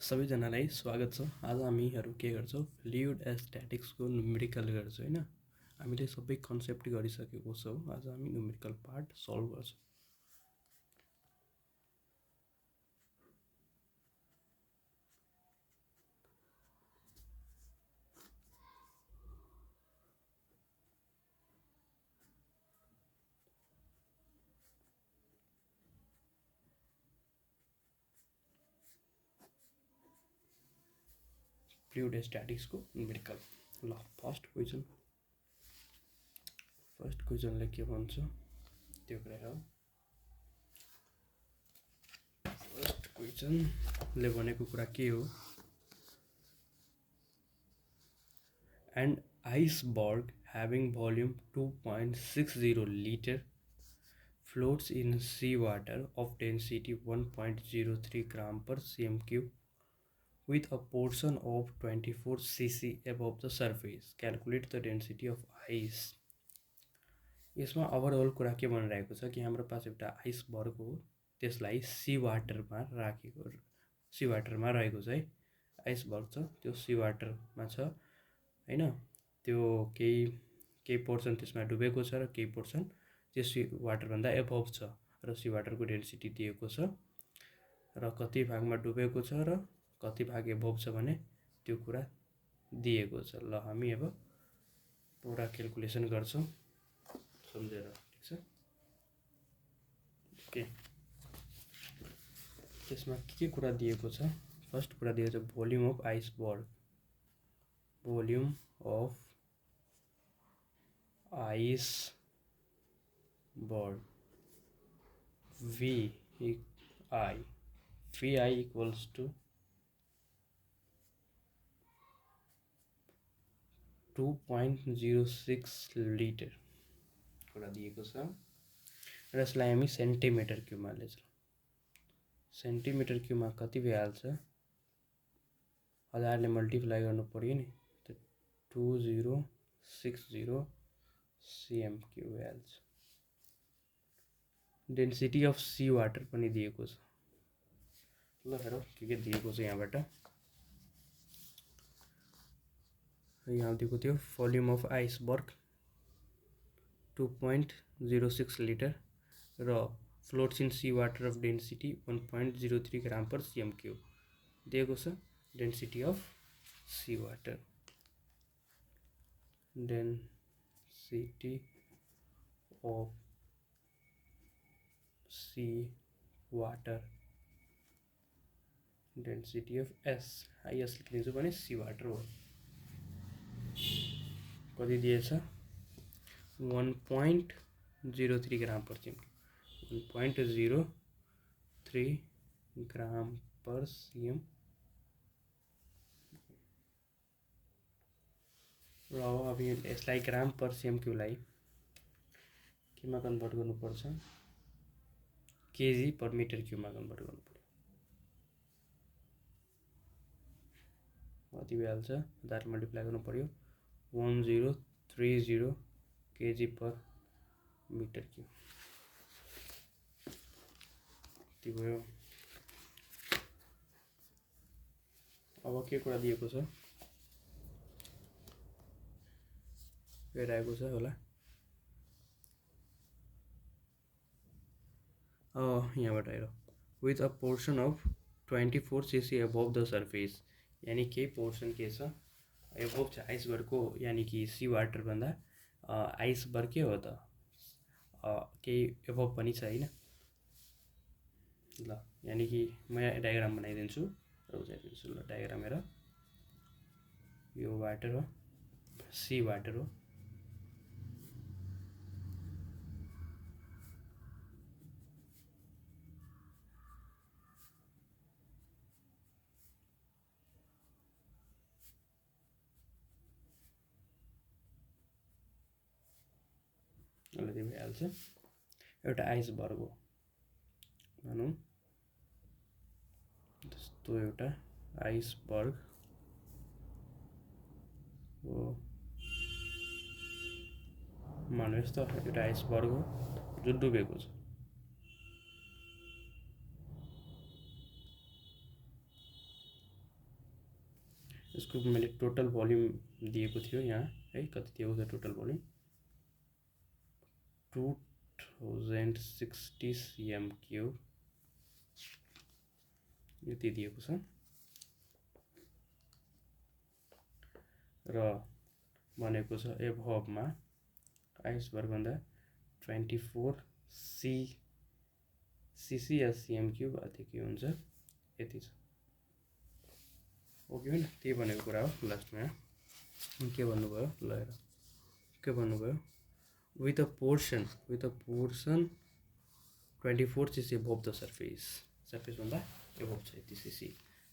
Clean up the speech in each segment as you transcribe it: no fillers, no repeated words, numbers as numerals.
सबैजनालाई स्वागत छ। आज हामीहरू के गर्छौँ, फ्लुइड स्ट्याटिक्सको न्युमेरिकल गर्छौँ हैन। हामीले सबै कन्सेप्ट गरिसकेको छौँ। आज हामी न्युमेरिकल पार्ट सल्भ गर्छौँ। फ्लुइड स्ट्याटिक्सको न्युमेरिकल। ल फर्स्ट क्वेसनले के भन्छ त्यो कुरा हो। फर्स्ट क्वेसनले भनेको कुरा के हो, and iceberg having volume 2.60 liter floats in seawater of density 1.03 gram per cm cube with a portion of 24 cc above the surface. Calculate the density of ice. यसमा ओभरअल कुरा के भनिरहेको छ कि हाम्रो पास एउटा आइसबर्ग हो, त्यसलाई सी वाटरमा रहेको छ है। आइसबर्ग छ, त्यो सी वाटरमा छ हैन। त्यो केही पोर्सन त्यसमा डुबेको छ र केही पोर्सन त्यो सी वाटरभन्दा एबभ छ र सी वाटरको डेन्सिटी दिएको छ र कति भागमा डुबेको छ र कति भाग एबभ छ भने त्यो कुरा दिएको छ। ल हामी अब पुरा क्याल्कुलेसन गर्छौँ सम्झेर, ठीक छ। ओके, त्यसमा के कुरा दिएको छ। फर्स्ट कुरा दिएको छ volume of iceberg. Volume of iceberg VI equals to 2.06 litre कुरा दिएको छ र यसलाई हामी सेन्टिमिटर क्युबमा लिन्छौँ। सेन्टिमिटर क्युबमा कति भइहाल्छ, 1000ले मल्टिप्लाई गर्नु पर्यो नि, त 2060 cm क्युब भइहाल्छ। डेन्सिटी अफ सी वाटर पनि दिएको छ। ल हेरौँ के दिएको छ यहाँबाट। यहाँ दिएको थियो भोल्युम अफ आइसबर्ग 2.06 लिटर र floats in sea water of density 1.03 gram per cm cube दिएको छ। Density of sea water, density of sea water, density of S लेखिदिन्छु भने सी वाटर हो। कति दिएछ, 1.03 gram per cm, 1.03 gram per cm। र अब यसलाई ग्राम पर cm क्यूबलाई केमा कन्भर्ट गर्नुपर्छ, केजी पर मिटर क्यूबमा कन्भर्ट गर्नु पर्यो। कति भइहाल्छ, 1000 मल्टिप्लाई गर्नु पर्यो, 1030 केजी पर मिटर क्यूब। यति भयो। अब के कुरा दिएको छ, हेरिरहेको छ होला। यहाँबाट हेर, with a portion of 24 cc अबभ the surface, यानि केही पोर्सन के छ एबभ छ आइसबर्गको, यानि कि सी वाटर भन्दा आइसबर्ग के हो त केही एबभ पनि छ हैन। ल यानि कि म डायग्राम बनाइदिन्छु र बुझाइदिन्छु। ल डायग्राम हेर, यो वाटर हो, सी वाटर हो। अलरेडी भइहाल्छ। एउटा आइसबर्ग हो भनौँ, त्यस्तो एउटा आइसबर्ग हो मान्नुहोस् त, एउटा आइसबर्ग हो जो डुबेको छ। त्यसको मैले टोटल भोल्युम दिएको थियो यहाँ है, कति दिएको छ टोटल भोल्युम 2060 cm3 यति दिएको छ र भनेको छ एभबमा आइसबर्गभन्दा 24 cc या cm3 अति के हुन्छ यति छ। ओके हैन, त्यही भनेको कुरा हो। लास्टमा के भन्नुभयो ल हेर के भन्नुभयो, with a portion 24 cc above the surface भन्दा above छ यति cc।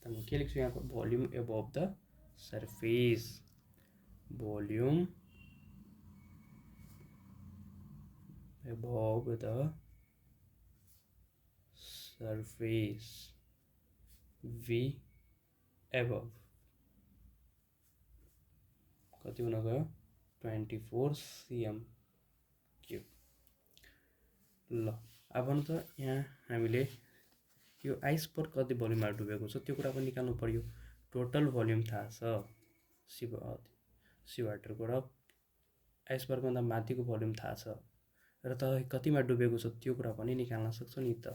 त म के लेख्छु यहाँ volume above the surface, volume above the surface v above कति हुन गयो 24 cm3। ल अब भन्नु त यहाँ हामीले यो आइसबर्ग कति भोल्युममा डुबेको छ त्यो कुरा पनि निकाल्नु पर्यो। टोटल भोल्युम थाहा छ सी वाटरको र आइसबर्गभन्दा माथिको भोल्युम थाहा छ र त कतिमा डुबेको छ त्यो कुरा पनि निकाल्न सक्छ नि त।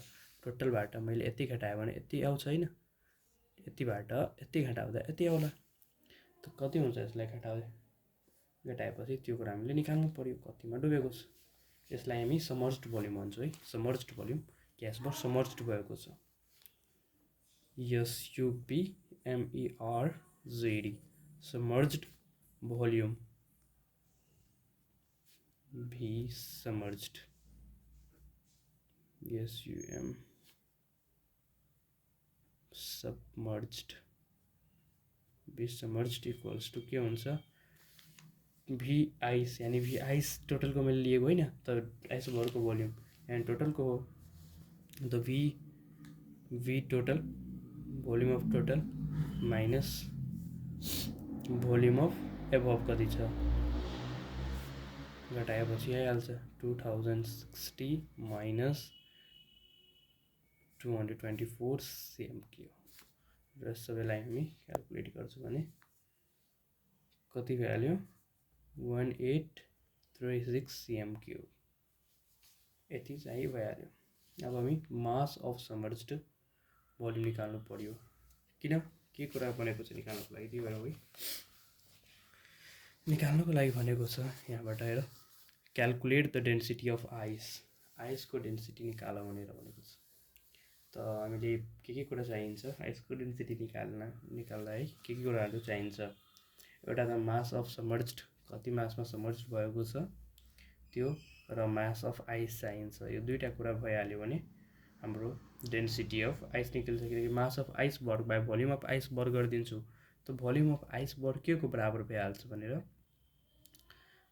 टोटलबाट मैले यति घटायो भने यति आउँछ हैन, यतिबाट यति घटाउँदा यति आउला, त कति हुन्छ यसलाई घटाएपछि त्यो कुरा हामीले निकाल्नु पर्यो कतिमा डुबेको छ। यसलाई हामी समर्ज्ड भोल्युम भन्छौँ है, समर्ज्ड भोल्युम कि आइसबर्ग समर्ज्ड भएको छ। SUBMERGD submerged volume, V submerged, SUM submerged, V submerged equals to के हुन्छ V आइस, यानी V आइस टोटलको मैले लिएको होइन त आइसबर्गको भोल्युम एन्ड टोटलको हो त V total volume of total minus volume of above कति छ घटाएपछि आइहाल्छ 2060 माइनस 224 cm3 र सबैलाई हामी क्याल्कुलेट गर्छौँ भने कति भइहाल्यो 1836 cm3 यति चाहिँ भइहाल्यो। अब हामी मास अफ समर्ज्ड भोल्युम निकाल्नु पर्यो। किन के कुरा भनेको छ निकाल्नको लागि, त्यही भएर है निकाल्नको लागि भनेको छ यहाँबाट हेर calculate the density of ice, आइसको डेन्सिटी निकाल भनेर भनेको छ। त हामीले के कुरा चाहिन्छ आइसको डेन्सिटी निकाल्दा है के कुराहरू चाहिन्छ, एउटा त मास अफ समर्ज्ड कति मासमा समर्ज्ड भएको छ त्यो र मास अफ आइस चाहिन्छ। यो दुईटा कुरा भइहाल्यो भने हाम्रो डेन्सिटी अफ आइस निकल्छ। किनकि मास अफ आइस वर्ग बाई भोल्युम अफ आइस वर्ग गरिदिन्छु त भोल्युम अफ आइस वर्ग के को बराबर भइहाल्छ भनेर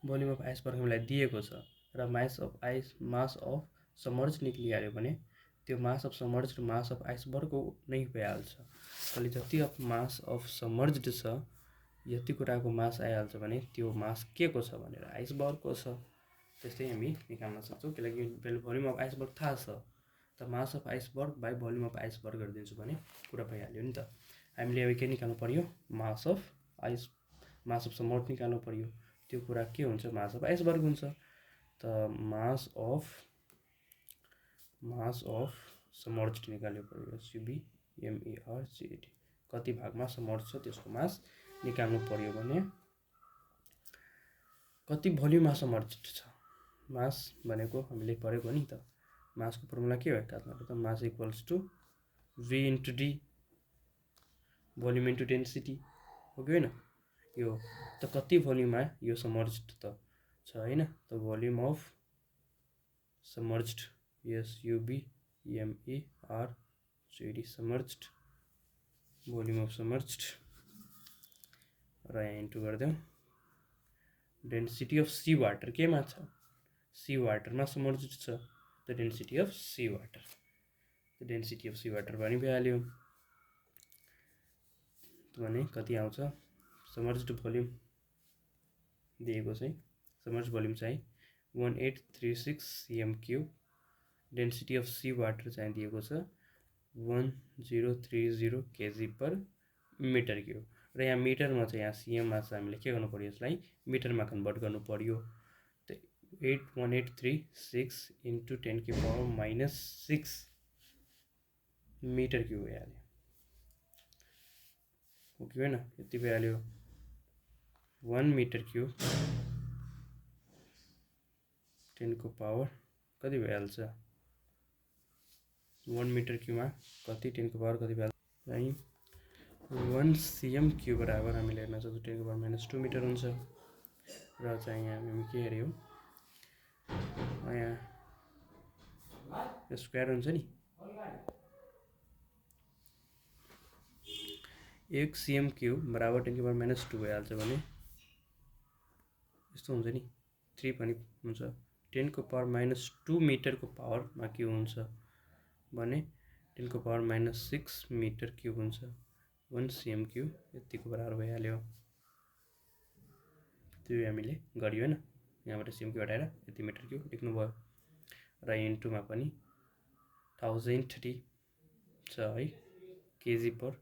भोल्युम अफ आइस वर्ग हामीलाई दिएको छ र मास अफ समर्ज्ड निक्लिहाल्यो भने त्यो mass of समर्ज्ड mass of ice वर्ग नै भइहाल्छ। अहिले जति अफ मास अफ समर्ज्ड छ यति कुराको मास आइहाल्छ भने त्यो मास के को छ भनेर आइस वर्गको छ। त्यस्तै हामी निकाल्न सक्छौँ किनकि भोल्युम अफ आइस वर्ग थाहा छ त मास अफ आइस वर्ग बाई भोल्युम अफ आइस वर्ग गरिदिन्छु भने कुरा भइहाल्यो नि त। हामीले अब के निकाल्नु पर्यो मास अफ समर्ज्ड निकाल्नु पर्यो। त्यो कुरा के हुन्छ मास अफ आइस वर्ग हुन्छ। त मास अफ समर्ज्ड निकाल्नु पर्यो SUBMERGD कति भागमा समर्ज्ड छ त्यसको मास निकाल्नु पर्यो भने कति भोल्युममा समर्ज्ड छ। मास भनेको हामीले पढेको नि त मासको फर्मुला के हो त mass equals to V into D volume into density हो कि होइन। यो त कति भोल्युममा यो समर्ज्ड त छ होइन त volume of समर्ज्ड SUBMERGD समर्ज्ड volume of समर्ज्ड र यहाँ इन्टु गरिदेऊ डेन्सिटी अफ सी वाटर केमा छ सी वाटरमा समर्ज्ड छ the density of sea water, the density of sea water पनि भइहाल्यो भने कति आउँछ समर्ज्ड भोल्युम दिएको चाहिँ समर्ज्ड भोल्युम चाहिँ 1836 cm3, density of sea water चाहिँ दिएको छ 1030 kg/m3। र यहाँ मिटरमा चाहिँ यहाँ सिएममा चाहिँ हामीले के गर्नु पऱ्यो यसलाई मिटरमा कन्भर्ट गर्नु पऱ्यो। त 81836 इन्टु 10⁻⁻6 मिटर क्युब भइहाल्यो हो कि होइन? यति भइहाल्यो 1 मिटर क्युब 10 को पावर कति भइहाल्छ? 1 मिटर क्युबमा कति 10 को पावर कति भइहाल्छ? चाहिँ 1 cm क्युब बराबर हामीले हेर्न सक्छौँ 10⁻⁻2 मिटर हुन्छ। र चाहिँ यहाँ हामी के हेऱ्यौँ, यहाँ स्क्वायर हुन्छ नि, 1 cm क्युब बराबर 10⁻⁻2 भइहाल्छ भने यस्तो हुन्छ नि, 3 पनि हुन्छ। 10⁻⁻2 मिटरको पावरमा के हुन्छ भने 10⁻⁻6 मिटर क्युब हुन्छ। 1 cm क्युब यतिको बराबर भइहाल्यो। त्यो हामीले गरियो होइन, यहाँबाट cm क्युब हटाएर यति मिटर क्युब लेख्नुभयो। र इन्टुमा पनि 1030 छ है केजी पर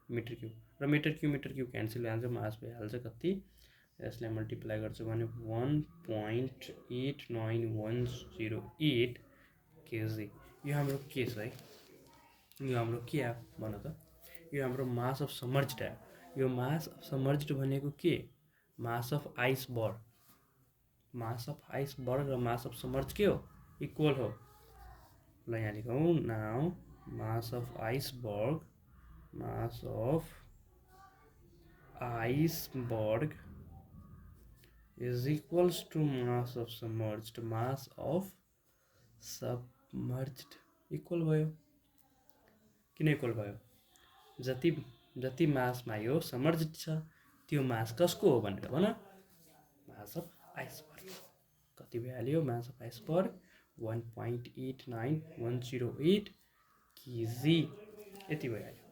मिटर क्युब। र मिटर क्युब क्यान्सल भइहाल्छ, मास भइहाल्छ कति, यसलाई मल्टिप्लाई गर्छु भने 1.89108 केजी। यो हाम्रो के छ है, यो हाम्रो के आयो भन त? यो हाम्रो मास अफ सबमर्ज्ड आयो। यो मास अफ सबमर्ज्ड भनेको के? मास of iceberg. Mass of iceberg र मास अफ सबमर्ज्ड के हो? इक्वल हो। ल यहाँ लेखौँ, now mass of iceberg, mass of iceberg is equals to mass of submerged, mass of submerged equal भयो। किन इक्वल भयो? जति मासमा यो सबमर्ज्ड छ त्यो मास कसको हो भनेर भन? मास अफ आइसबर्ग। कति भइहाल्यो मास अफ आइसबर्ग? 1.89108 केजी यति भइहाल्यो।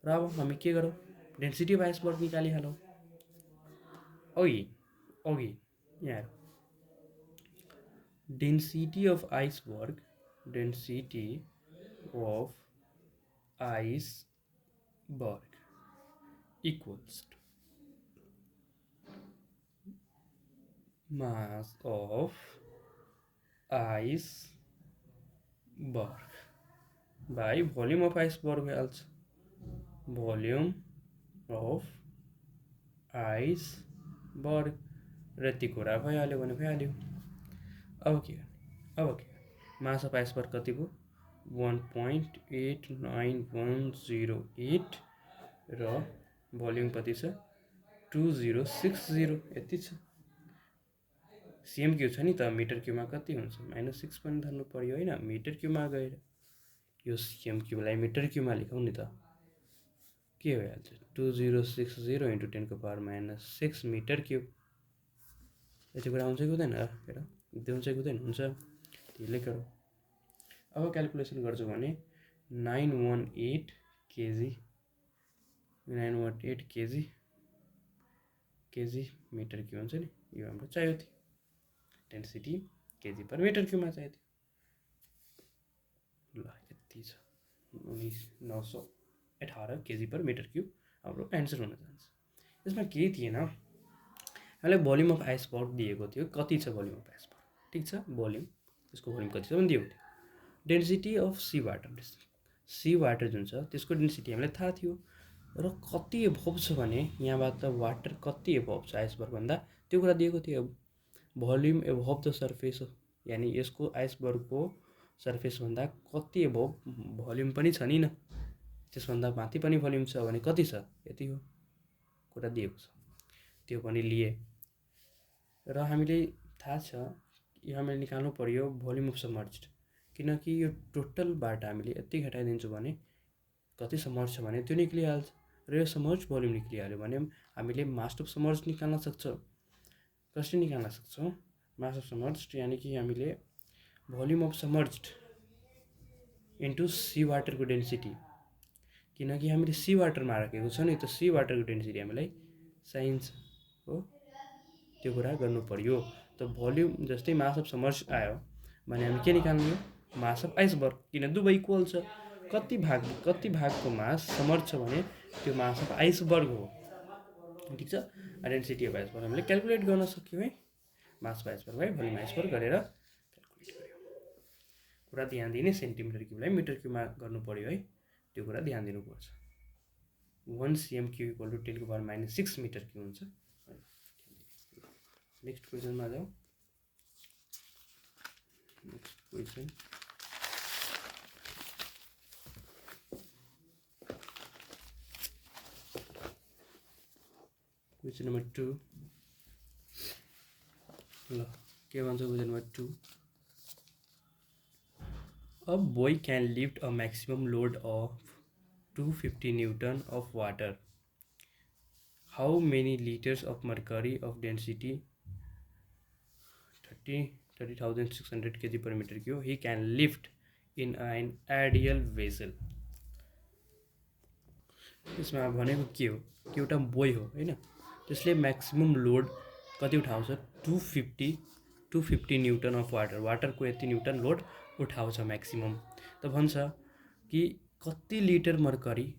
र अब हामी के गरौँ? डेन्सिटी अफ आइसबर्ग निकालिहालौँ। अघि यहाँ density of iceberg, density of iceberg equals to mass of iceberg by volume of iceberg भइहाल्छ। भोल्युम अफ आइसबर्ग र यति कुरा भइहाल्यो भने भइहाल्यो। अब के मास अफ आइसबर्ग कति भयो? 1.89108 र भोल्युम कति छ? 2060 यति छ। cm क्युब छ नि त, मिटर क्युबमा कति हुन्छ? -6 पनि धर्नु पर्यो होइन, मिटर क्युबमा गएर यो cm क्युबलाई मिटर क्युबमा लेखौँ नि त, के भइहाल्छ? 2060 इन्टु 10⁻⁻6 मिटर क्युब। यति कुरा हुन्छ कि हुँदैन? हेर यति हुन्छ कि हुँदैन? हुन्छ, त्यसले गरौँ। अब क्यालकुलेसन गर्छु भने 918 केजी, 918 केजी मिटर क्युब हुन्छ नि, यो हाम्रो चाहियो थियो। डेन्सिटी केजी पर मिटर क्युबमा चाहियो थियो। ल यति छ, 918 केजी पर मिटर क्युब हाम्रो एन्सर हुन जान्छ। यसमा केही थिएन, हामीलाई भोल्युम अफ आइसबर्ग दिएको थियो। कति छ भोल्युम अफ आइसबर्ग? ठिक छ, भोल्युम, त्यसको भोल्युम कति छ भने दिएको थियो। डेन्सिटी अफ सी वाटर जुन छ त्यसको डेन्सिटी हामीलाई थाहा थियो। र कति एभव छ भने यहाँबाट वाटर कति एभव छ आइसबर्गभन्दा त्यो कुरा दिएको थियो। भोल्युम एभव द सर्फेस, यानि यसको आइसबर्गको सर्फेसभन्दा कति एभव भोल्युम पनि छ नि, न त्यसभन्दा माथि पनि भोल्युम छ भने कति छ? यति हो कुरा दिएको छ, त्यो पनि लिए। र हामीले थाहा छ यो हामीले निकाल्नु पर्यो भोल्युम अफ सबमर्ज्ड, किनकि यो टोटलबाट हामीले यति घटाइदिन्छौँ भने कति सबमर्ज छ भने त्यो निक्लिहाल्छ। र यो सबमर्ज भोल्युम निक्लिहाल्यो भने हामीले मास अफ सबमर्ज निकाल्न सक्छौँ। कसरी निकाल्न सक्छौँ मास अफ सबमर्ज्ड? यानि कि हामीले volume of submerged into sea वाटरको डेन्सिटी, किनकि हामीले सी वाटरमा राखेको छ नि, त सी वाटरको डेन्सिटी हामीलाई चाहिन्छ हो, त्यो कुरा गर्नु पर्यो। त भोल्युम जस्तै मास अफ सबमर्ज आयो भने हामी के निकाल्ने हो? मास अफ आइसबर्ग, किन दुवै इक्वल छ। कति भागको मास सबमर्ज छ भने त्यो मास अफ आइसबर्ग हो। ठिक छ। डेन्सिटी अफ आइसबर्ग हामीले क्यालकुलेट गर्न सक्यौँ है, mass by iceberg by volume iceberg गरेर क्यालकुलेट गऱ्यौँ। कुरा ध्यान दिने, सेन्टिमिटर क्युबलाई मिटर क्युबमा गर्नु पऱ्यो है, त्यो कुरा ध्यान दिनुपर्छ। 1 cm cube equal to 10⁻⁻6 metre cube हुन्छ। नेक्स्ट क्वेसनमा जाउँ। नेक्स्ट क्वेसन नम्बर 2 ल के भन्छ question number 2। A boy can lift a maximum load of 250 Newton of water. How many liters of mercury of density 30,600 kg per meter cube he can lift in an ideal vessel? यसमा भनेको के हो कि एउटा boy हो हैन, त्यसले maximum load कति उठाउँछ 250 न्युटन अफ वाटर, वाटरको यति न्युटन लोड उठाउँछ म्याक्सिमम। त भन्छ कि कति लिटर मर्करी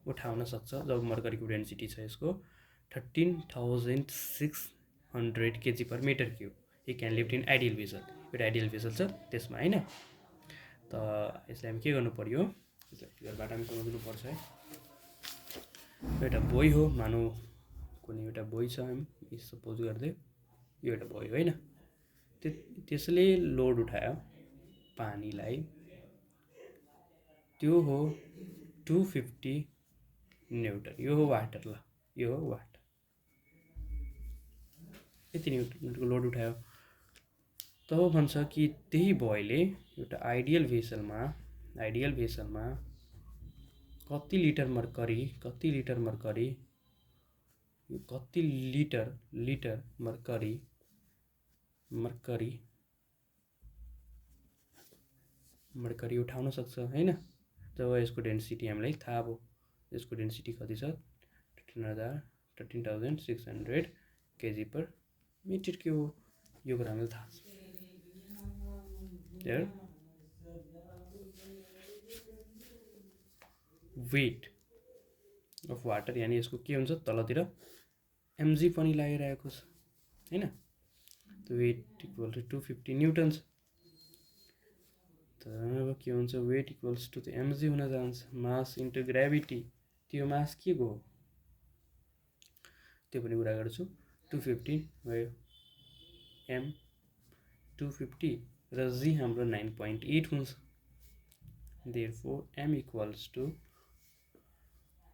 उठाउन सक्छ जब मर्करीको डेन्सिटी छ यसको 13,600 kg per meter cube। Hee can lift in ideal vessel, एउटा आइडियल भेसल छ त्यसमा हैन। त यसलाई हामी के गर्नु पर्यो, यसलाई फिगरबाट हामी सम्झ्नुपर्छ है। एउटा बोय हो, मानौ कुनै एउटा बोय छ, हामी सपोज गर्दै यो एउटा बोय हो हैन, त्यसले लोड उठायो पानीलाई, त्यो हो 250 न्युटन। यो हो वाटर, ल यो हो वाटर, यति न्युटनको लोड उठायो। तब भन्छ कि त्यही बोयले एउटा आइडियल भेसलमा कति लिटर मर्करी उठाउन सक्छ हैन। जब यसको डेन्सिटी हामीलाई थाहा भयो, यसको डेन्सिटी कति छ 13,600 kg per meter cube, यो कुरा हामीलाई थाहा छ। वेट अफ वाटर यानी यसको के हुन्छ तलतिर mg पनि लागिरहेको छ हैन। त वेट इक्वल टु 250 न्युटन छ। त अब के हुन्छ, वेट इक्वल्स टु mg हुन जान्छ, मास इन्टु ग्राभिटी। त्यो मास के को हो त्यो पनि कुरा गर्छु। 250 भयो m 250 र g हाम्रो 9.8 हुन्छ। therefore m equals to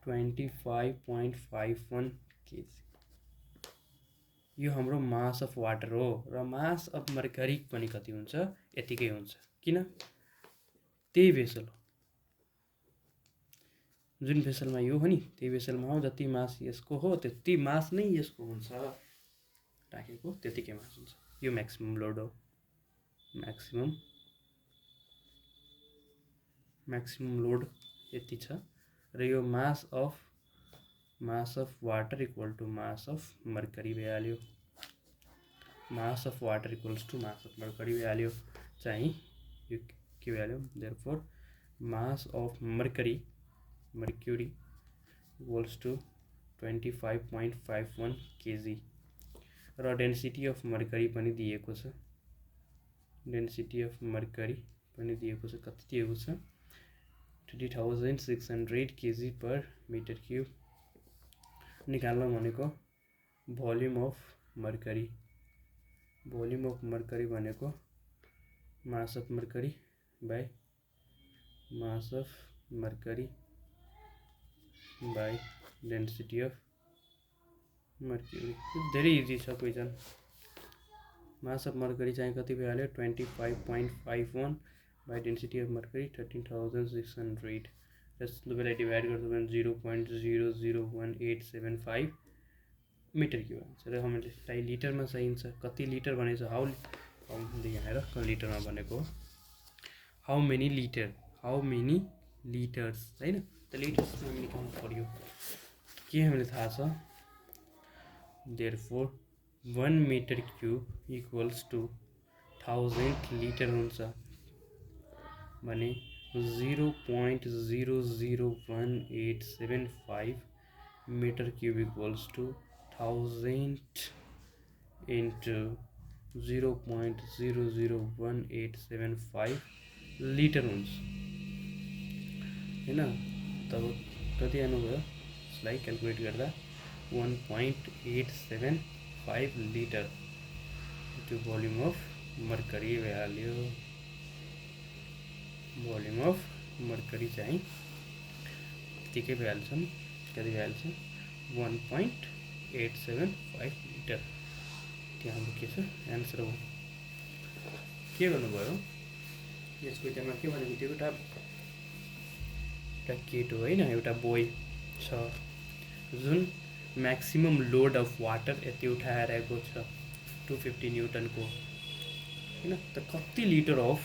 25.51 kg। यो हाम्रो मास अफ वाटर हो र मास अफ मर्करी पनि कति हुन्छ, यतिकै हुन्छ। किन, त्यही भेसल हो, जुन भेसलमा यो हो नि त्यही भेसलमा हो, जति मास यसको हो त्यति मास नै यसको हुन्छ, राखेको त्यतिकै मास हुन्छ। यो म्याक्सिमम लोड हो, म्याक्सिमम लोड यति छ र यो mass of water equal to mass of mercury भइहाल्यो। Mass of water equals to mass of mercury भइहाल्यो, चाहिँ यो के भइहाल्यो। Therefore mass of mercury equals to 25.51 kg र डेन्सिटी अफ मर्करी पनि दिएको छ। कति दिएको छ 30,600 kg per meter cube। निकाल्न भनेको भोल्युम अफ मर्करी भनेको मास of mercury by density of mercury. धेरै इजी छ क्वेसन। मास अफ मर्करी चाहिँ कति भइहाल्यो 25.51 बाई डेन्सिटी अफ मर्करी 13,600। यसलाई डिभाइड गर्छु भने 0.001875 मिटर क्युब आउँछ र हामीलाई लिटरमा चाहिन्छ। कति लिटर भनेको छ, हेर लिटरमा भनेको हाउ मेनी लिटर्स हैन। त लिटर्स हामी निकाल्नु पर्यो, के हामीले थाहा छ। Therefore 1 metre cube equals to 1000 litre हुन्छ भने 0.001875 metre cube equals to 1000 into 0.001875 litre हुन्छ हैन। तब कति आउनुभयो यसलाई क्याल्कुलेट गर्दा 1.875 लिटर त्यो भोल्युम अफ मर्करी भइहाल्यो। भोल्युम अफ मर्करी चाहिँ त्यतिकै भइहाल्छ नि, कति भइहाल्छ 1.875 लिटर। त्यहाँ हाम्रो के छ एन्सर हो। के गर्नुभयो यसको त्यहाँ के भनेको थियो, एउटा केटो होइन, एउटा बोय छ जुन म्याक्सिमम लोड अफ वाटर यति उठाएर आएको छ 250 न्युटनको होइन। त कति लिटर अफ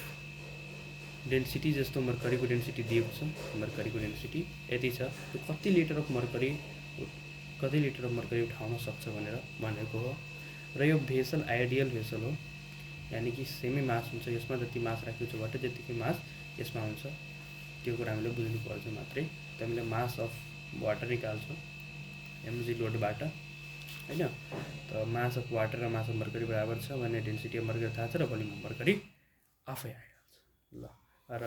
डेन्सिटी जस्तो मर्करीको डेन्सिटी दिएको छ, मर्करीको डेन्सिटी यति छ, त्यो कति लिटर अफ मर्करी उठाउन सक्छ भनेको हो। र यो भेसल आइडियल भेसल हो, यानि कि सेमै मास हुन्छ यसमा, जति मास राखेको छ वाटर त्यतिकै मास यसमा हुन्छ, त्यो कुरा हामीले बुझ्नुपर्छ मात्रै। त हामीले मास अफ वाटर निकाल्छौँ एमजी लोडबाट होइन। त मास अफ वाटर र मास अफ मर्करी बराबर छ भने डेन्सिटी अफ मर्करी थाहा छ र भोल्युम अफ मर्करी आफै आइहाल्छ। ल र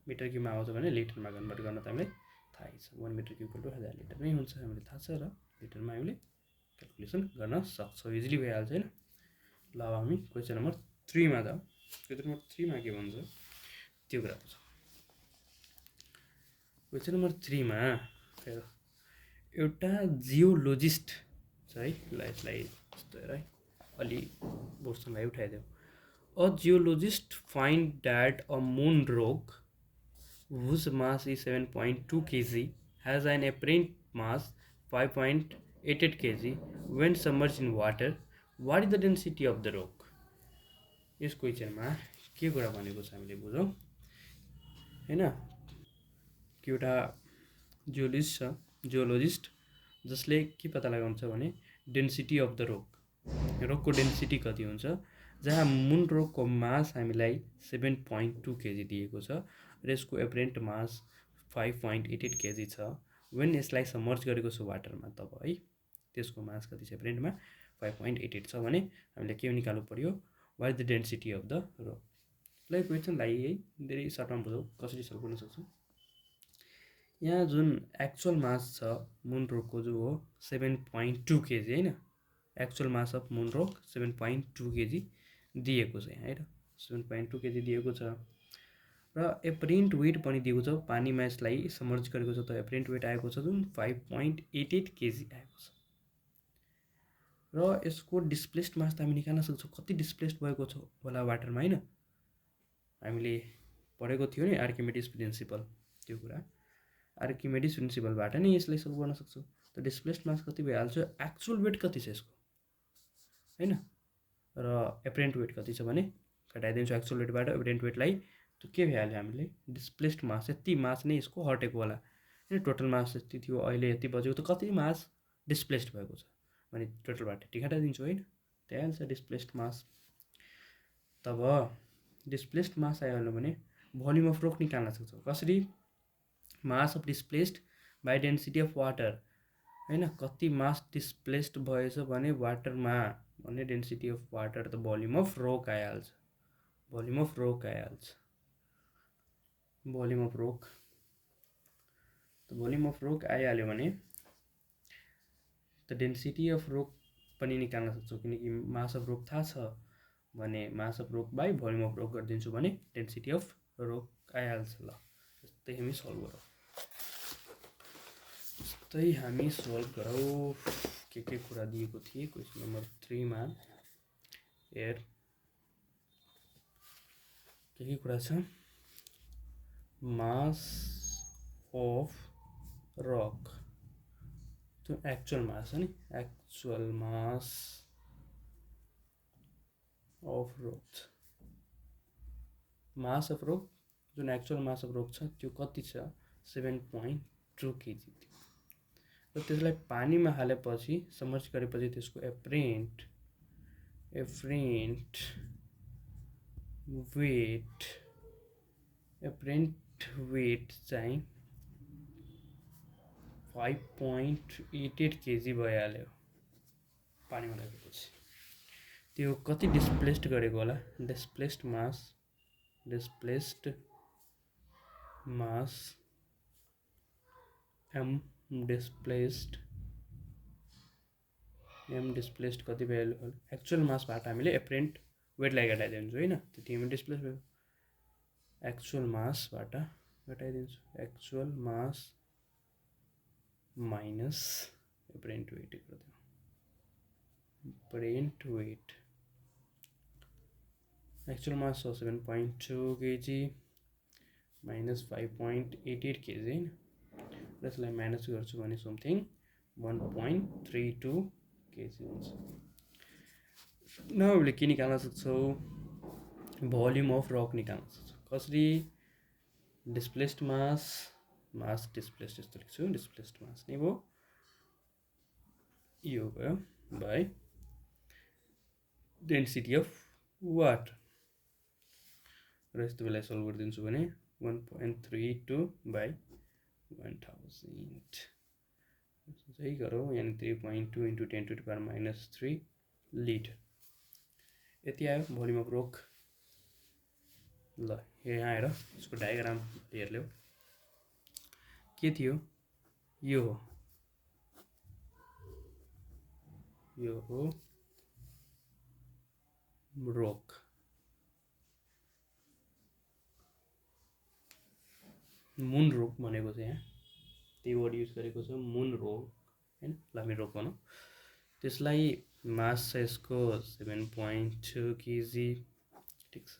मिटर क्युबमा आउँछ भने लिटरमा कन्भर्ट गर्न त हामीलाई थाहै छ, 1 मिटर क्युब = 1000 लिटर नै हुन्छ, हामीले थाहा छ र लिटरमा हामीले क्याल्कुलेसन गर्न सक्छौँ, इजिली भइहाल्छ होइन। ल अब हामी क्वेसन नम्बर 3 मा जाउँ। क्वेसन नम्बर 3 मा के भन्छ त्यो कुरा बुझौँ। क्वेसन नम्बर 3 मा एउटा जियोलोजिस्ट छ है। ल यसलाई यस्तो हेर है, अलि बोर्डसँगै उठाइदेऊ। A geologist find that a मुन रोक whose mass is 7.2 kg has an apparent mass 5.88 kg when submerged in water. What is the density of the rock? यस क्वेसनमा के कुरा भनेको छ हामीले बुझौँ हैन। कि एउटा जियोलोजिस्ट जसले के पत्ता लगाउँछ भने डेन्सिटी अफ द रोकको डेन्सिटी कति हुन्छ, जहाँ मुन रोकको मास हामीलाई 7.2 केजी दिएको छ र यसको एपरेन्ट मास 5.88 केजी छ। वेन यसलाई समर्ज गरेको छ वाटरमा तब है त्यसको मास कति छ एपरेन्टमा 5.88 छ भने हामीले के निकाल्नु पर्यो, what is the density of the rock. ल यो क्वेसनलाई है धेरै सर्टमा बुझौँ कसरी सल्भ गर्न सक्छौँ। यहाँ जुन एक्चुअल मास छ मुन रोकको जो हो 7.2 केजी होइन, एक्चुअल मास अफ मुन रोक 7.2 केजी दिएको छ यहाँ हेर, 7.2 केजी दिएको छ र एपरेन्ट वेट पनि दिएको छ। पानीमा यसलाई समर्ज गरेको छ त एपरेन्ट वेट आएको छ जुन 5.88 केजी आएको छ। र यसको डिस्प्लेस्ड मास त हामी निकाल्न सक्छौँ, कति डिस्प्लेस्ड भएको छ होला वाटरमा होइन। हामीले पढेको थियो नि आर्किमिडिज प्रिन्सिपल, त्यो कुरा आर्किमिडिज प्रिन्सिपलबाट नै यसलाई सल्भ गर्न सक्छौँ। त डिस्प्लेस्ड मास कति भइहाल्छ, एक्चुअल वेट कति छ यसको होइन र एपरेन्ट वेट कति छ भने घटाइदिन्छौँ एक्चुअल वेटबाट एपरेन्ट वेटलाई, त के भइहाल्यो हामीले डिस्प्लेस्ड मास यति मास नै यसको हटेको होला होइन। टोटल मास यति थियो अहिले यति बजेको, त कति मास डिस्प्लेस्ड भएको छ भने टोटलबाट यति घटाइदिन्छौँ होइन, त्यही हाल्छ डिस्प्लेस्ड मास। तब डिस्प्लेस्ड मास आइहाल्यो भने भोल्युम अफ रोक निकाल्न सक्छौँ कसरी, mass of displaced by density of water होइन। कति मास डिस्प्लेस्ड भएछ भने वाटरमा भने डेन्सिटी अफ वाटर त भोल्युम अफ रोक आइहाल्छ, भोल्युम अफ रोक आइहाल्छ, भोल्युम अफ रोक। त भोल्युम अफ रोक आइहाल्यो भने त डेन्सिटी अफ रोक पनि निकाल्न सक्छौँ, किनकि मास अफ रोक थाहा छ भने मास अफ रोक बाई भोल्युम अफ रोक गरिदिन्छु भने डेन्सिटी अफ रोक आइहाल्छ। ल त्यस्तै हामी सल्भ गरौँ, त्यस्तै हामी सल्भ गरौँ। के कुरा दिएको थिए क्वेसन नम्बर 3 मा हेर के कुरा छ, मास अफ रक जो एक्चुअल मास हो नि, एक्चुअल मास अफ रोक, मास अफ रोक जुन एक्चुअल मास अफ रोक छ त्यो कति छ 7.2 केजी थियो र त्यसलाई पानीमा हालेपछि समर्ज गरेपछि त्यसको एपरेन्ट वेट चाहिँ 5.88 केजी भइहाल्यो पानीमा लगेपछि त्यो कति डिस्प्लेस्ड गरेको होला डिस्प्लेस्ड मास m डिस्प्लेस्ड कति भ्यालु होला एक्चुअल मासबाट हामीले एपरेन्ट वेटलाई घटाइदिन्छु हैन त्यतिमै डिस्प्लेस भयो एक्चुअल मासबाट घटाइदिन्छु एक्चुअल मास माइनस एपरेन्ट वेट गरिदिउँ एपरेन्ट वेट एक्चुअल मास हो 7.2 kg minus 5.88 kg हैन यसलाई माइनस गर्छु भने समथिङ 1.32 kg हुन्छ न हामीले के निकाल्न सक्छौं भोल्युम अफ रक निकाल्न सक्छौं कसरी डिस्प्लेस्ड मास डिस्प्लेस्ड यस्तो लेख्छु डिस्प्लेस्ड मास नै भयो यो भयो बाइ डेन्सिटी अफ वाटर र यस्तो बेला सल्भ गरिदिन्छु भने 1.32 by 1000 सही गरौँ यानी 3.2 into 10 to the power minus 3 liter यति आयो भोल्युम अफ रक ल यहाँ आएर यसको डायग्राम हेर ल्याऊ के थियो यो हो रक मून रक भनेको चाहिँ यहाँ त्यही वर्ड युज गरेको छ मून रक हैन हामी रक भनौँ त्यसलाई मास छ यसको 7.2 kg ठीक छ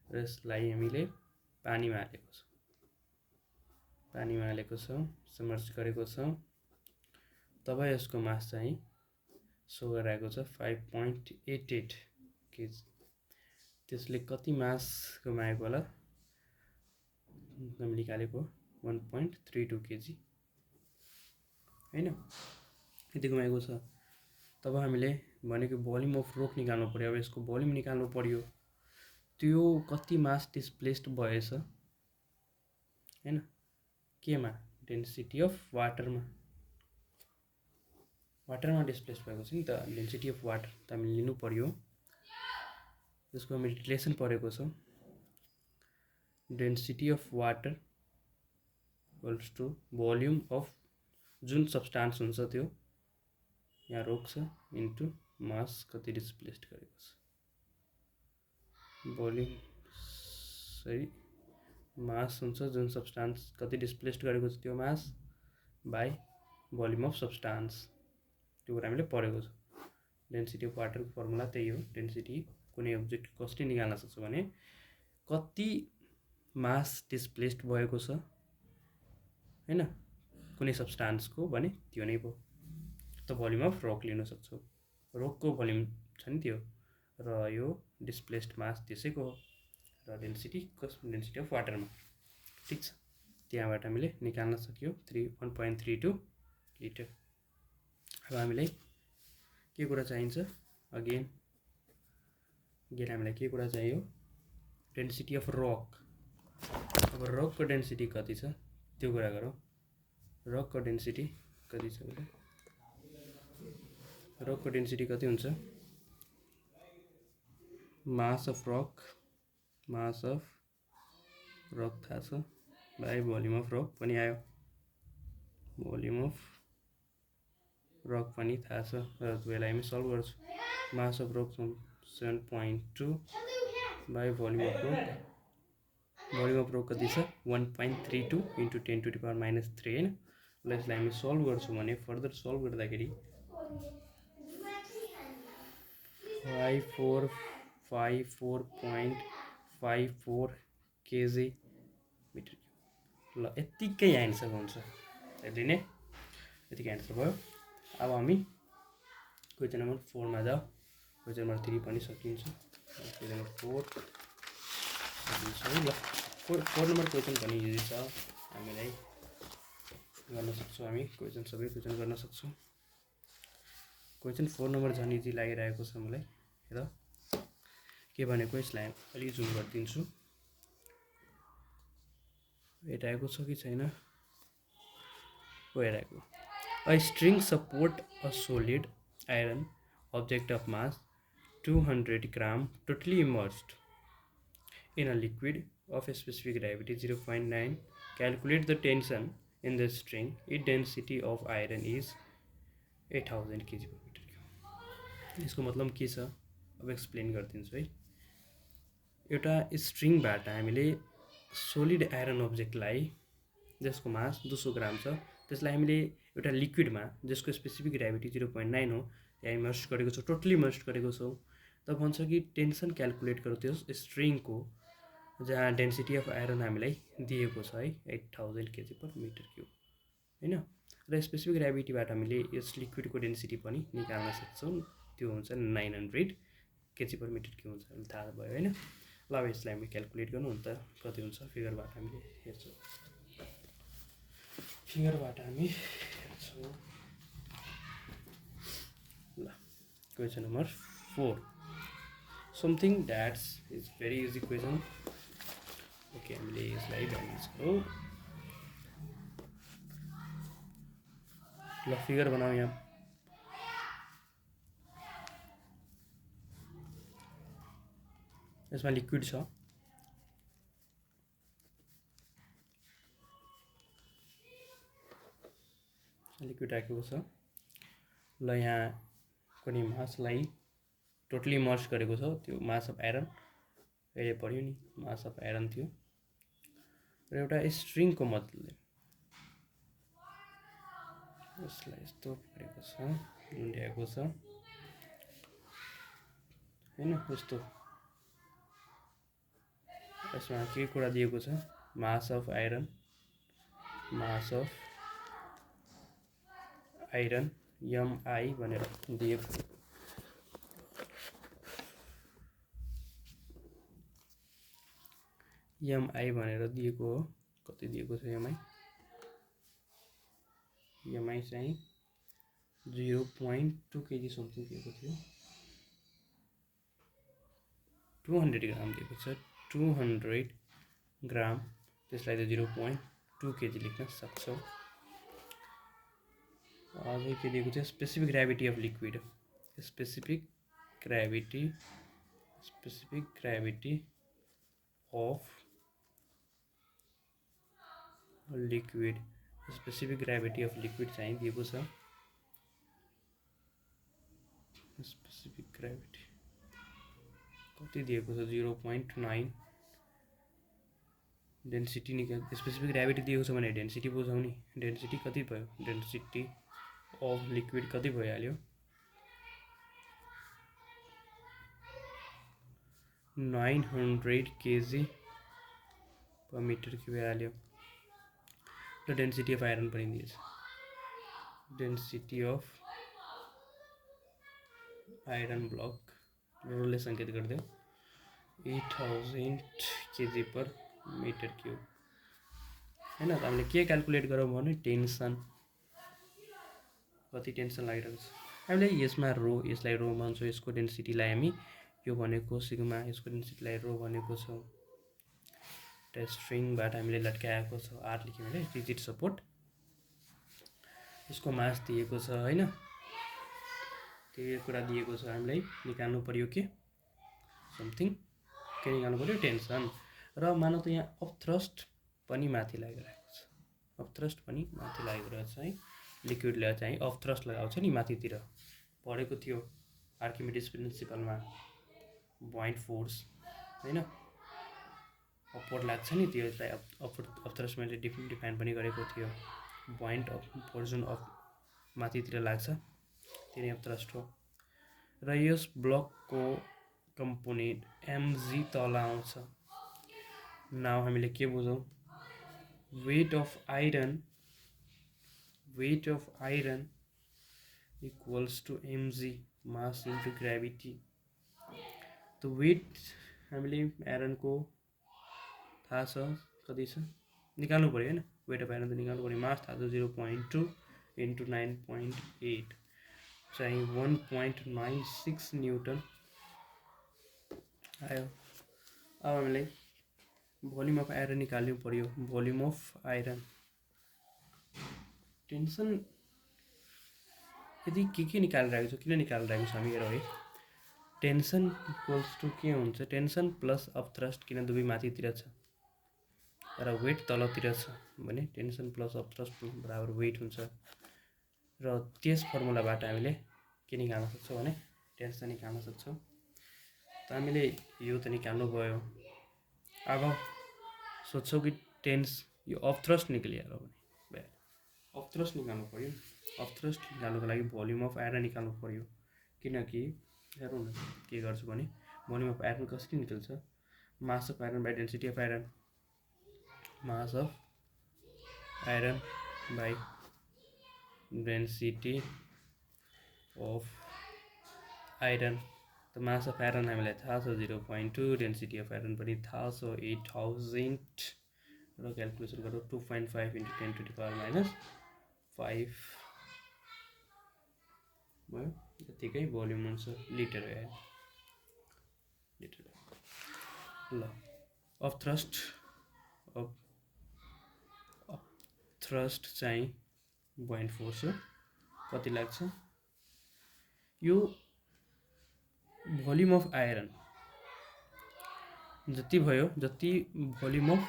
र यसलाई हामीले पानीमा हालेको छौँ समर्ज गरेको छौँ तब यसको मास चाहिँ सो गराएको छ 5.88 kg त्यसले कति मास कमाएको होला हामीले निकालेको 1.32 kg हैन यति कमाएको छ तब हामीले भनेको भोल्युम अफ रक निकाल्नु पर्यो अब यसको भोल्युम निकाल्नु पर्यो त्यो कति मास डिस्प्लेस्ड भएछ हैन केमा डेन्सिटी अफ वाटरमा डिस्प्लेस्ड भएको छ नि त डेन्सिटी अफ वाटर त हामीले लिनु पर्यो यसको हामी रिलेसन पढेको छौं density of water equals to volume of जुन सब्स्टान्स हुन्छ त्यो यहाँ रोक छ इन्टु मास कति डिस्प्लेस्ड गरेको छ भोल्युम सही मास हुन्छ जुन सब्स्टान्स कति डिस्प्लेस्ड गरेको छ त्यो मास बाइ भोल्युम अफ सब्स्टान्स त्यो कुरा हामीले पढेको छ डेन्सिटी अफ वाटरको फर्मुला त्यही हो डेन्सिटी कुनै अब्जेक्ट कसरी निकाल्न सक्छ भने कति मास डिस्प्लेस्ड भएको छ हैन कुनै सब्स्टान्सको भने त्यो नै भयो त भोल्युम अफ रक लिन सक्छौ रकको भोल्युम छ नि त्यो र यो डिस्प्लेस्ड मास त्यसैको हो र डेन्सिटी अफ वाटरमा ठीक छ त्यहाँबाट हामीले निकाल्न सक्यो 1.32 लिटर अब हामीलाई के कुरा चाहिन्छ अगेन हामीलाई के कुरा चाहियो डेन्सिटी अफ रक अब रकको डेन्सिटी कति छ त्यो कुरा गरौँ रकको डेन्सिटी कति छ भने रकको डेन्सिटी कति हुन्छ मास अफ रक थाहा छ बाइ भोल्युम अफ रक पनि आयो भोल्युम अफ रक पनि थाहा छ र त्यसलाई हामी सल्भ गर्छौँ mass of rock 7.2 by volume of rock कति छ 1.32 into 10 to the power minus 3 हैन ल यसलाई हामी सल्भ गर्छौँ भने फर्दर सल्भ गर्दाखेरि 554.54 kg मिटर ल यतिकै एन्सर हुन्छ यति नै यतिकै एन्सर भयो अब हामी क्वेसन नम्बर 4 मा जाऊ क्वेसन नम्बर 3 पनि सकिन्छ क्वेसन नम्बर 4 सकिन्छ ल 4 नम्बर क्वेसन पनि इजी छ हामीलाई गर्न सक्छौँ हामी सबै क्वेसन गर्न सक्छौँ क्वेसन 4 नम्बर झन् इजी लागिरहेको छ मलाई र के भनेको यसलाई अलि जुम गरिदिन्छु हेराएको छ कि छैन हेराएको A string support a solid iron object of mass 200 gram totally immersed in a liquid of a specific gravity 0.9. Calculate the tension in the string. Its density of iron is 8000 kg per meter cube. यसको मतलब के छ अब explain गरिदिन्छु है। एउटा स्ट्रिङबाट हामीले solid iron अब्जेक्टलाई जसको मास 200 ग्राम छ त्यसलाई हामीले एउटा लिक्विडमा जसको स्पेसिफिक ग्राभिटी 0.9 हो त्यहाँ इमर्स गरेको छौँ, टोटली इमर्स गरेको छौँ। त भन्छ कि टेन्सन क्यालकुलेट गरौँ त्यो स्ट्रिङको जहाँ डेन्सिटी अफ आइरन हामीलाई दिएको छ है 8000 kg पर मिटर क्युब हैन। र स्पेसिफिक ग्राभिटीबाट हामीले यस लिक्विडको डेन्सिटी पनि निकाल्न सक्छौँ, त्यो हुन्छ 900 kg पर मिटर क्युब हुन्छ, थाहा भयो हैन। ल अब यसलाई हामी क्यालकुलेट गर्नु अन्त कति हुन्छ फिगरबाट हामीले हेर्छौँ। फिगरबाट हामी हेर्छौँ। ल question number 4, something that's is very easy question. Okay हामीले यसलाई भ्याल्युज गरौँ। ल फिगर बनाऊ। यहाँ यसमा लिक्विड छ, लिक्विड राखेको छ। ल यहाँ कुनै मासलाई टोटली इमर्स गरेको छ, त्यो मास अफ आइरन अहिले पढ्यो नि, मास अफ आइरन थियो। र एउटा स्ट्रिङको मद्दतले यसलाई यस्तो परेको छ, ढुन्ड्याएको छ हैन। यस्तो यसमा के कुरा दिएको छ, mass of iron, mass of iron MI भनेर दिएको। MI भनेर दिएको हो। कति दिएको छ MI? MI चाहिँ 0.2 kg समथिङ दिएको थियो। 200 ग्राम दिएको छ, 200 ग्राम, त्यसलाई त 0.2 kg लेख्न सक्छौँ। अझै के दिएको छ, specific gravity of liquid, specific gravity of liquid, specific gravity of liquid चाहिँ दिएको छ। स्पेसिफिक ग्राभिटी कति दिएको छ, 0.9। डेन्सिटी निकाल, स्पेसिफिक ग्राभिटी दिएको छ भने डेन्सिटी बुझाउँ नि। डेन्सिटी कति भयो, डेन्सिटी अफ लिक्विड कति भइहाल्यो, 900 kg पर मिटर क्युब भइहाल्यो। र डेन्सिटी अफ आइरन पनि दिएछ, डेन्सिटी अफ आइरन ब्लक रोलले सङ्केत गरिदियो 8000 kg पर मिटर क्युब हैन। त हामीले के क्यालकुलेट गरौँ भने टेन्सन, कति टेन्सन लागिरहेको छ हामीले यसमा रो, यसलाई रो भन्छौँ। यसको डेन्सिटीलाई हामी यो भनेको सिग्मा, यसको डेन्सिटीलाई रो भनेको छौँ। एउटा स्ट्रिङबाट हामीले लट्काएको छ, आर लेख्यौँ हैन, रिजिड सपोर्ट। यसको मास दिएको छ हैन, त्यही कुरा दिएको छ। हामीलाई निकाल्नु पर्यो के समथिङ, के निकाल्नु पर्यो, टेन्सन। र मानौ त यहाँ अफ थ्रस्ट पनि माथि लागिरहेको छ, अफ थ्रस्ट पनि माथि लागिरहेको छ है। लिक्विडले चाहिँ अफ थ्रस्ट लगाउँछ नि माथितिर, पढेको थियो आर्किमिडिज प्रिन्सिपलमा, बोइन्ट फोर्स हैन, अपवर्ड लाग्छ नि, त्यसलाई अफ थ्रस्ट मैले डिफाइन पनि गरेको थियो। बोइन्ट अफ फोर्स जुन अफ माथितिर लाग्छ त्यो नै अफ थ्रस्ट हो। र यस ब्लकको कम्पोनेन्ट mg तल आउँछ। नाउ हामीले के बुझौँ, weight of iron equals to mg, mass into gravity. त वेट हामीले आइरनको थाहा छ कति छ, निकाल्नु पर्यो हैन। वेट अफ आइरन त निकाल्नु पर्यो। मास थाहा छ 0.2 इन्टु 9.8 चाहिँ 1.96 न्युटन आयो। अब हामीलाई भोल्युम अफ आइरन निकाल्नु पर्यो। भोल्युम अफ आइरन, टेन्सन यदि के निकालिरहेको छु, किन निकालिरहेको छु हामी हेरौँ है। टेन्सन इक्वल्स टु के हुन्छ, टेन्सन प्लस अफ थ्रस्ट, किन दुवै माथितिर छ र वेट तलतिर छ भने टेन्सन प्लस अफ थ्रस्ट बराबर वेट हुन्छ। र त्यस फर्मुलाबाट हामीले के निकाल्न सक्छौँ भने टेन्सन निकाल्न सक्छौँ। त हामीले यो त निकाल्नु भयो। अब सोध्छौँ कि यो अफ थ्रस्ट निक्लिएर भने अफ थ्रस्ट निकाल्नु पर्यो। अफ थ्रस्ट निकाल्नुको लागि भोल्युम अफ आयरन निकाल्नु पर्यो। किनकि हेरौँ न के गर्छु भने भोल्युम अफ आयरन कसरी निकल्छ, mass of iron by density of iron, mass of iron by density of iron. त मास अफ आयरन हामीलाई थाहा छ 0.2, डेन्सिटी अफ आयरन पनि थाहा छ 8000 र क्यालकुलेसन गरौँ 2.5 × 10⁻⁵ भयो। यतिकै भोल्युम हुन्छ लिटर आयो लिटर। ल अफ थ्रस्ट चाहिँ 0.4 छ। कति लाग्छ यो भोल्युम अफ आयरन जति भयो, जति भोल्युम अफ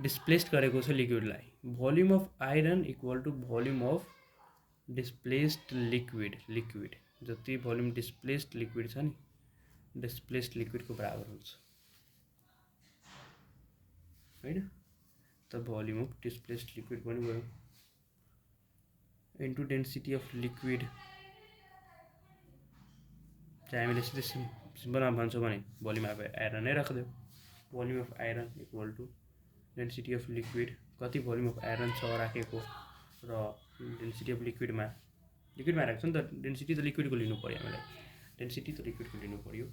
डिस्प्लेस्ड गरेको छ लिक्विडलाई, volume of iron equal to volume of displaced liquid जति भोल्युम डिस्प्लेस्ड लिक्विड छ नि, डिस्प्लेस्ड लिक्विडको बराबर हुन्छ हैन। त भोल्युम अफ डिस्प्लेस्ड लिक्विड पनि भयो इन्टु डेन्सिटी अफ लिक्विड चाहिँ हामीले सिधै सिम्पलमा भन्छौँ भने भोल्युम अफ आयरन नै राखिदियो। Volume of iron equal to density of liquid, कति भोल्युम अफ आयरन छ राखेको र डेन्सिटी अफ लिक्विडमा राख्छ नि त, डेन्सिटी त लिक्विडको लिनु पर्यो हामीलाई, डेन्सिटी त लिक्विडको लिनु पर्यो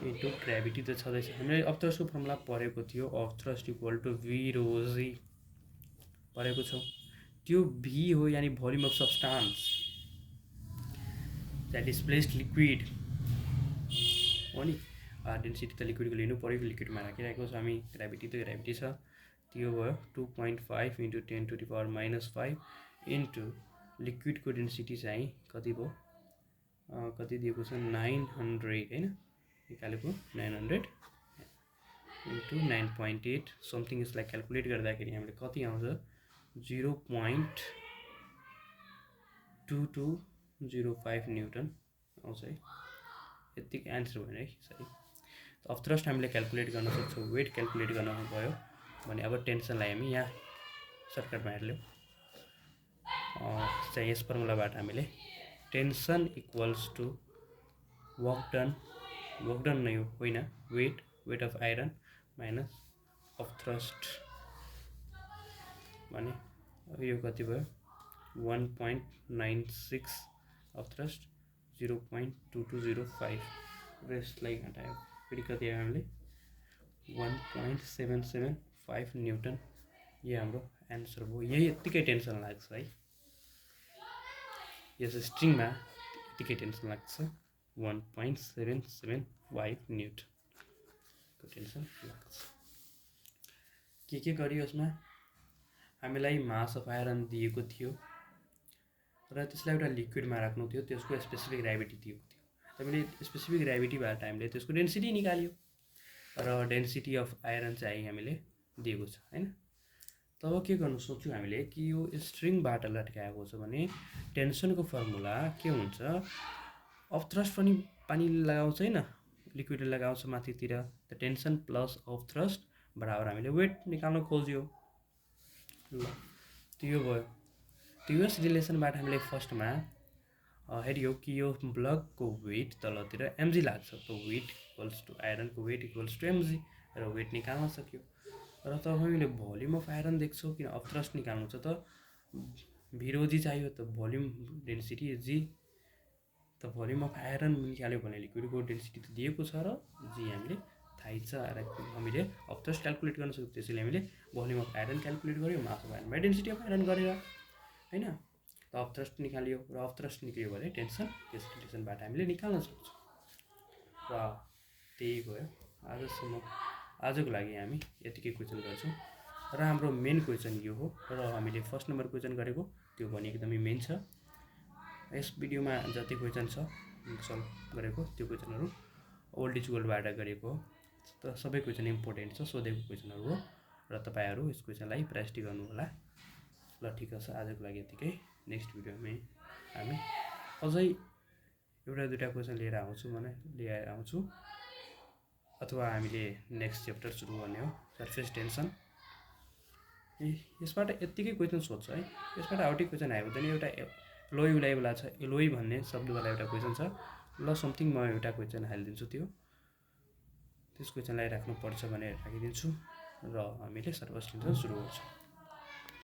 इन्टु ग्राभिटी त छँदैछ। हामीले अफ थ्रस्टको फर्मुला पढेको थियो, of thrust equal to V rho g पढेको छौँ। त्यो V हो यानि भोल्युम अफ सब्सटान्स चाहिँ डिस्प्लेस्ड लिक्विड हो नि। डेन्सिटी त लिक्विडको लिनु पर्यो, लिक्विडमा राखिरहेको छ हामी, ग्राभिटी त ग्राभिटी छ, त्यो भयो 2.5 × 10⁻⁵ इन्टु लिक्विडको डेन्सिटी चाहिँ कति भयो, कति दिएको छ 900 हैन, निकालेको 900 इन्टु 9.8 समथिङ। यसलाई क्यालकुलेट गर्दाखेरि हामीले कति आउँछ 0.2205 न्युटन आउँछ है। यतिकै एन्सर भयो है सही। अफ थ्रस्ट हामीले क्यालकुलेट गर्न सक्छौँ, वेट क्यालकुलेट गर्न भयो भने अब टेन्सनलाई हामी यहाँ सर्टकटमा हेर्यौँ चाहिँ यस फर्मुलाबाट हामीले tension equals to work done नै होइन, weight of iron minus of thrust भने यो कति भयो 1.96 अफ थ्रस्ट 0.2205 र यसलाई घटायो फेरि कति आयो हामीले 1.775 न्युटन। यो हाम्रो एन्सर भयो। यही यतिकै टेन्सन लाग्छ है, यस स्ट्रिङमा यतिकै टेन्सन लाग्छ 1.775 न्युटनको टेन्सन लाग्छ। के गरियो यसमा हामीलाई मास अफ आयरन दिएको थियो र त्यसलाई एउटा लिक्विडमा राख्नु थियो, त्यसको स्पेसिफिक ग्राभिटी दिएको थियो। हामीले स्पेसिफिक ग्राभिटीबाट हामीले त्यसको डेन्सिटी निकाल्यो र डेन्सिटी अफ आयरन चाहिँ हामीले दिएको छ हैन। तब के गर्नु सोच्यौँ हामीले कि यो स्ट्रिङबाट लट्काएको छ भने टेन्सनको फर्मुला के हुन्छ, अफ थ्रस्ट पनि पानी लगाउँछ हैन, लिक्विड लगाउँछ माथितिर, त टेन्सन प्लस अफ थ्रस्ट बराबर हामीले वेट निकाल्न खोज्यो। ल त्यो भयो। यस रिलेसनबाट हामीले फर्स्टमा हेऱ्यौँ कि यो ब्लकको वेट तलतिर mg लाग्छ, त वेट इक्वल्स टु आयरनको वेट इक्वल्स टु mg र वेट निकाल्न सक्यो। र तब हामीले भोल्युम अफ आयरन देख्छौँ, किन अफ थ्रस्ट निकाल्नु छ त V rho g चाहियो, त भोल्युम डेन्सिटी g, त भोल्युम अफ आयरन निकाल्यो भने लिक्विडको डेन्सिटी त दिएको छ र g हामीले थाहै छ र हामीले अफ थ्रस्ट क्यालकुलेट गर्न सक्छौँ। त्यसैले हामीले भोल्युम अफ आयरन क्यालकुलेट गर्यो mass of iron by density of iron गरेर हैन। त अफ थ्रस्ट निकाल्यो र अफ थ्रस्ट निक्लियो भने टेन्सन, त्यस रिलेसनबाट हामीले निकाल्न सक्छौँ। र त्यही भयो आजसम्म। आजको लागि हामी यतिकै क्वेसन गर्छौँ र हाम्रो मेन क्वेसन यो हो र हामीले फर्स्ट नम्बर क्वेसन गरेको त्यो पनि एकदमै मेन छ। यस भिडियोमा जति क्वेसन छ सल्भ गरेको त्यो क्वेसनहरू ओल्ड इज गोल्डबाट गरेको हो। त सबै क्वेसन इम्पोर्टेन्ट छ, सोधेको क्वेसनहरू हो र तपाईँहरू यस क्वेसनलाई प्रायोरिटी गर्नु होला। ल ठिक छ, आजको लागि यतिकै। नेक्स्ट भिडियोमा हामी अझै एउटा दुईवटा क्वेसन लिएर आउँछु अथवा हामीले नेक्स्ट च्याप्टर सुरु गर्ने हो, सर्फेस टेन्सन। यसबाट यत्तिकै क्वेसन सोध्छ है, यसबाट आउटै क्वेसन आयो हुँदैन। एउटा एलोई उलाइवाला छ, एलोई भन्ने शब्दवाला एउटा क्वेसन छ। ल समथिङ म एउटा क्वेसन हालिदिन्छु, त्यस क्वेसनलाई राख्नुपर्छ भने राखिदिन्छु र हामीले सर्फेस टेन्सन सुरु गर्छौँ।